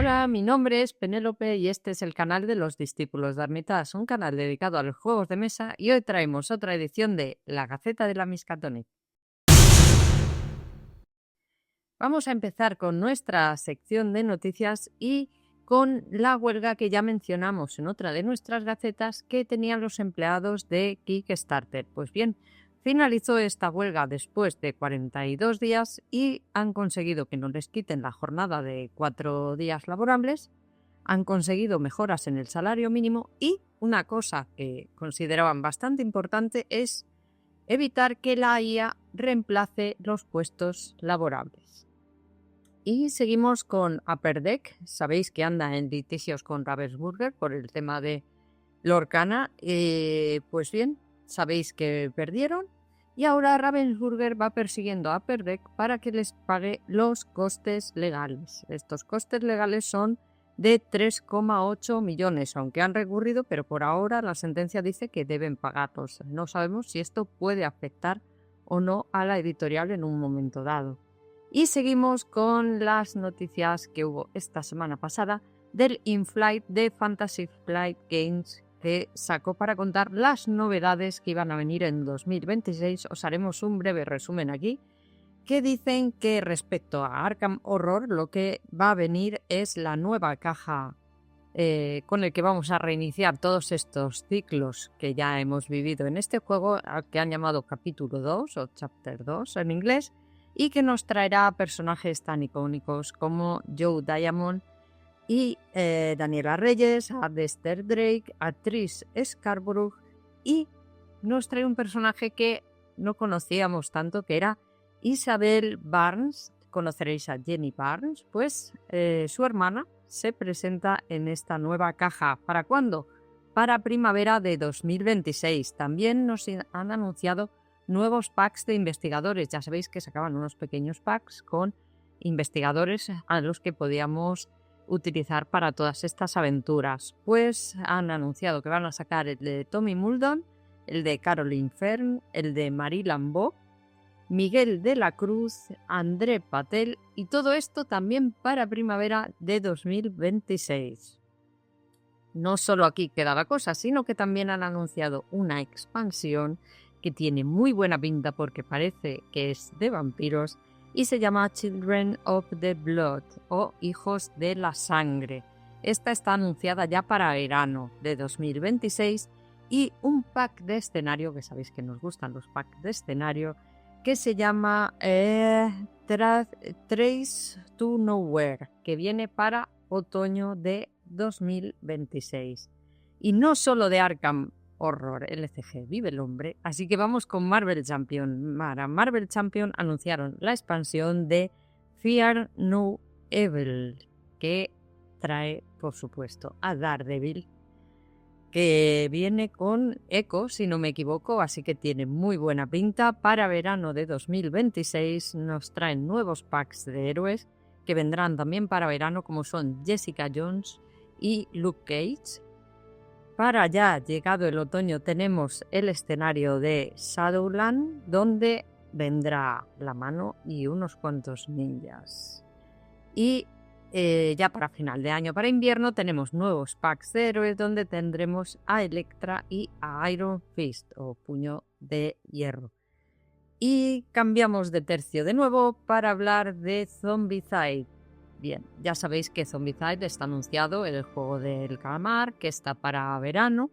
Hola, mi nombre es Penélope y este es el canal de los discípulos de Armitage, un canal dedicado a los juegos de mesa, y hoy traemos otra edición de La Gaceta de la Miskatonic. Vamos a empezar con nuestra sección de noticias y con la huelga que ya mencionamos en otra de nuestras gacetas que tenían los empleados de Kickstarter. Pues bien, finalizó esta huelga después de 42 días y han conseguido que no les quiten la jornada de 4 días laborables, han conseguido mejoras en el salario mínimo y una cosa que consideraban bastante importante es evitar que la IA reemplace los puestos laborables. Y seguimos con Upper Deck. Sabéis que anda en litigios con Ravensburger por el tema de Lorcana. Pues bien, sabéis que perdieron y ahora Ravensburger va persiguiendo a Upper Deck para que les pague los costes legales. Estos costes legales son de 3,8 millones, aunque han recurrido, pero por ahora la sentencia dice que deben pagarlos. No sabemos si esto puede afectar o no a la editorial en un momento dado. Y seguimos con las noticias que hubo esta semana pasada del In-Flight de Fantasy Flight Games, que sacó para contar las novedades que iban a venir en 2026. Os haremos un breve resumen aquí, que dicen que respecto a Arkham Horror lo que va a venir es la nueva caja con el que vamos a reiniciar todos estos ciclos que ya hemos vivido en este juego, que han llamado capítulo 2 o chapter 2 en inglés, y que nos traerá personajes tan icónicos como Joe Diamond y Daniela Reyes, a Dexter Drake, a Trish Scarborough, y nos trae un personaje que no conocíamos tanto, que era Isabel Barnes. Conoceréis a Jenny Barnes, pues su hermana se presenta en esta nueva caja. ¿Para cuándo? Para primavera de 2026. También nos han anunciado nuevos packs de investigadores. Ya sabéis que sacaban unos pequeños packs con investigadores a los que podíamos utilizar para todas estas aventuras. Pues han anunciado que van a sacar el de Tommy Muldoon, el de Caroline Fern, el de Marie Lambeau, Miguel de la Cruz, André Patel, y todo esto también para primavera de 2026. No solo aquí queda la cosa, sino que también han anunciado una expansión que tiene muy buena pinta porque parece que es de vampiros y se llama Children of the Blood o Hijos de la Sangre. Esta está anunciada ya para verano de 2026 y un pack de escenario, que sabéis que nos gustan los packs de escenario, que se llama Trace to Nowhere, que viene para otoño de 2026. Y no solo de Arkham Horror LCG vive el hombre, así que vamos con Marvel Champion. Para Marvel Champion anunciaron la expansión de Fear No Evil, que trae, por supuesto, a Daredevil, que viene con Echo, si no me equivoco, así que tiene muy buena pinta. Para verano de 2026 nos traen nuevos packs de héroes que vendrán también para verano, como son Jessica Jones y Luke Cage. Para ya llegado el otoño tenemos el escenario de Shadowland, donde vendrá la mano y unos cuantos ninjas. Y ya para final de año, para invierno, tenemos nuevos packs de héroes donde tendremos a Elektra y a Iron Fist o Puño de Hierro. Y cambiamos de tercio de nuevo para hablar de Zombicide. Bien, ya sabéis que Zombicide está anunciado en el juego del calamar, que está para verano,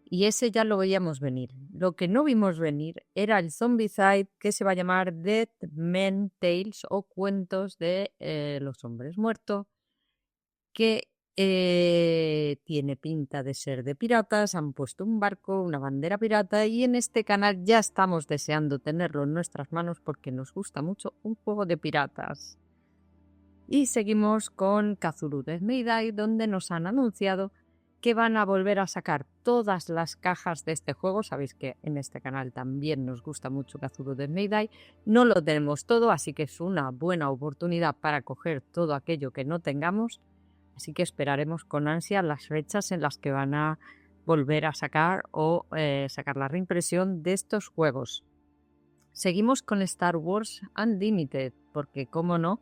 y ese ya lo veíamos venir. Lo que no vimos venir era el Zombicide que se va a llamar Dead Men Tales o Cuentos de los Hombres Muertos, que tiene pinta de ser de piratas. Han puesto un barco, una bandera pirata, y en este canal ya estamos deseando tenerlo en nuestras manos porque nos gusta mucho un juego de piratas. Y seguimos con Cthulhu Death May Die, donde nos han anunciado que van a volver a sacar todas las cajas de este juego. Sabéis que en este canal también nos gusta mucho Cthulhu Death May Die. No lo tenemos todo, así que es una buena oportunidad para coger todo aquello que no tengamos. Así que esperaremos con ansia las fechas en las que van a volver a sacar o sacar la reimpresión de estos juegos. Seguimos con Star Wars Unlimited, porque, cómo no,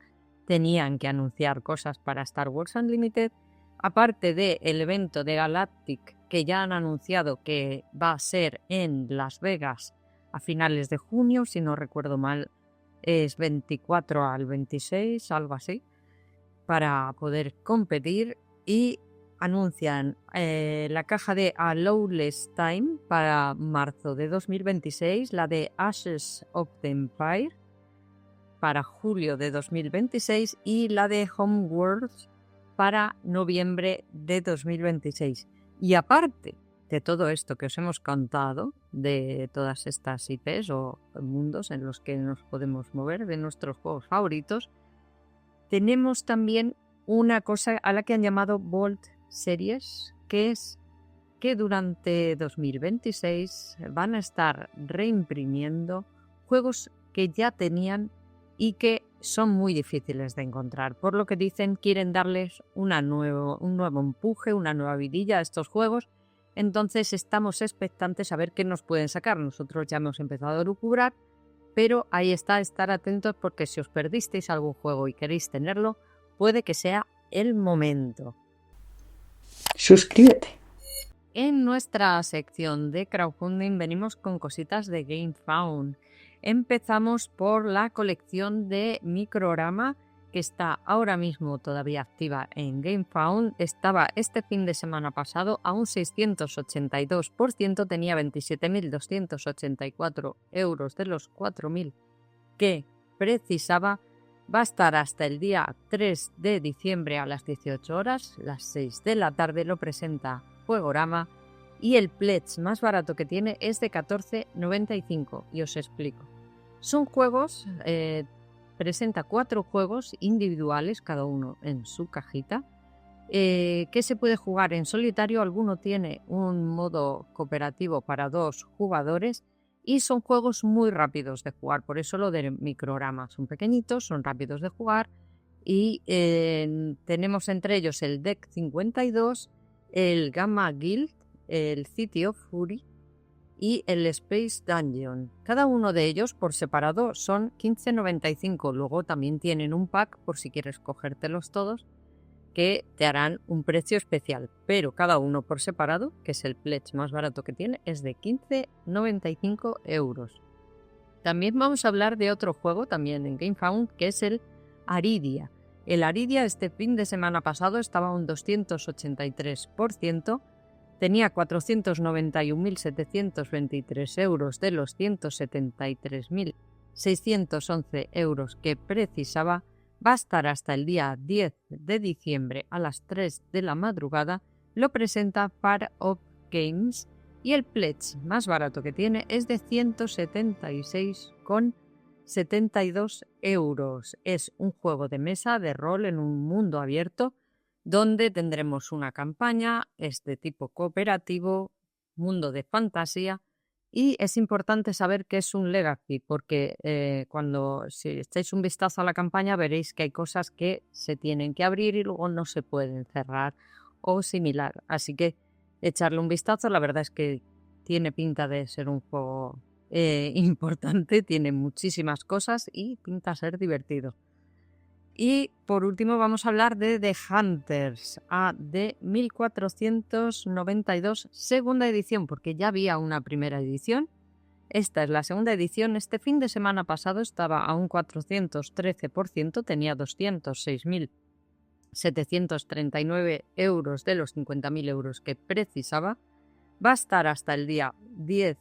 tenían que anunciar cosas para Star Wars Unlimited, aparte del evento de Galactic, que ya han anunciado que va a ser en Las Vegas a finales de junio, si no recuerdo mal, es 24 al 26, algo así, para poder competir, y anuncian la caja de A Lawless Time para marzo de 2026, la de Ashes of the Empire para julio de 2026 y la de Homeworld para noviembre de 2026. Y aparte de todo esto que os hemos contado, de todas estas IPs o mundos en los que nos podemos mover, de nuestros juegos favoritos, tenemos también una cosa a la que han llamado Vault Series, que es que durante 2026 van a estar reimprimiendo juegos que ya tenían y que son muy difíciles de encontrar. Por lo que dicen, quieren darles un nuevo empuje, una nueva vidilla a estos juegos. Entonces estamos expectantes a ver qué nos pueden sacar. Nosotros ya hemos empezado a lucubrar, pero ahí está, estar atentos, porque si os perdisteis algún juego y queréis tenerlo, puede que sea el momento. Suscríbete. En nuestra sección de crowdfunding venimos con cositas de GameFound. Empezamos por la colección de Microrama, que está ahora mismo todavía activa en GameFound. Estaba este fin de semana pasado a un 682%, tenía 27.284 euros de los 4.000 que precisaba. Va a estar hasta el día 3 de diciembre a las 18 horas, las 6 de la tarde, lo presenta Juegorama, y el pledge más barato que tiene es de 14,95, y os explico. Son juegos, presenta 4 juegos individuales, cada uno en su cajita, que se puede jugar en solitario. Alguno tiene un modo cooperativo para 2 jugadores, y son juegos muy rápidos de jugar, por eso lo de Microrama. Son pequeñitos, son rápidos de jugar, y tenemos entre ellos el Deck 52, el Gamma Guild, el City of Fury y el Space Dungeon. Cada uno de ellos por separado son 15,95. Luego también tienen un pack por si quieres cogértelos todos, que te harán un precio especial, pero cada uno por separado, que es el pledge más barato que tiene, es de 15,95 euros. También vamos a hablar de otro juego también en GameFound, que es el Aridia. El Aridia este fin de semana pasado estaba a un 283%, tenía 491.723 euros de los 173.611 euros que precisaba. Va a estar hasta el día 10 de diciembre a las 3 de la madrugada. Lo presenta Part of Games y el pledge más barato que tiene es de 176,72 euros. Es un juego de mesa de rol en un mundo abierto donde tendremos una campaña, es de tipo cooperativo, mundo de fantasía. Y es importante saber que es un legacy, porque si echáis un vistazo a la campaña veréis que hay cosas que se tienen que abrir y luego no se pueden cerrar o similar. Así que echarle un vistazo. La verdad es que tiene pinta de ser un juego importante, tiene muchísimas cosas y pinta ser divertido. Y por último vamos a hablar de The Hunters de 1492, segunda edición, porque ya había una primera edición. Esta es la segunda edición. Este fin de semana pasado estaba a un 413%, tenía 206.739 euros de los 50.000 euros que precisaba. Va a estar hasta el día 10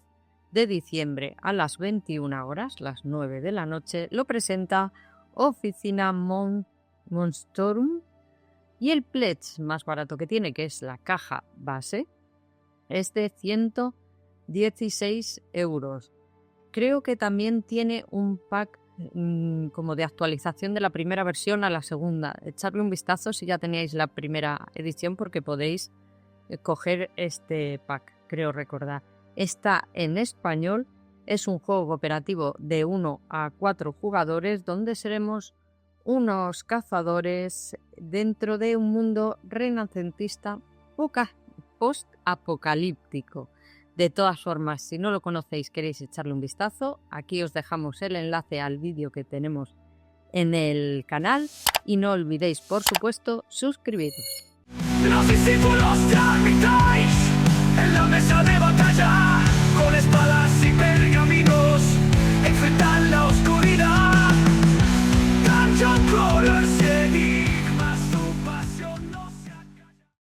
de diciembre a las 21 horas, las 9 de la noche. Lo presenta Oficina Monstorum, y el pledge más barato que tiene, que es la caja base, es de 116 euros. Creo que también tiene un pack como de actualización de la primera versión a la segunda. Echarle un vistazo si ya teníais la primera edición, porque podéis coger este pack, creo recordar. Está en español. Es un juego cooperativo de 1 a 4 jugadores donde seremos unos cazadores dentro de un mundo renacentista post-apocalíptico. De todas formas, si no lo conocéis, queréis echarle un vistazo, aquí os dejamos el enlace al vídeo que tenemos en el canal y no olvidéis, por supuesto, suscribiros. Los discípulos de Armitage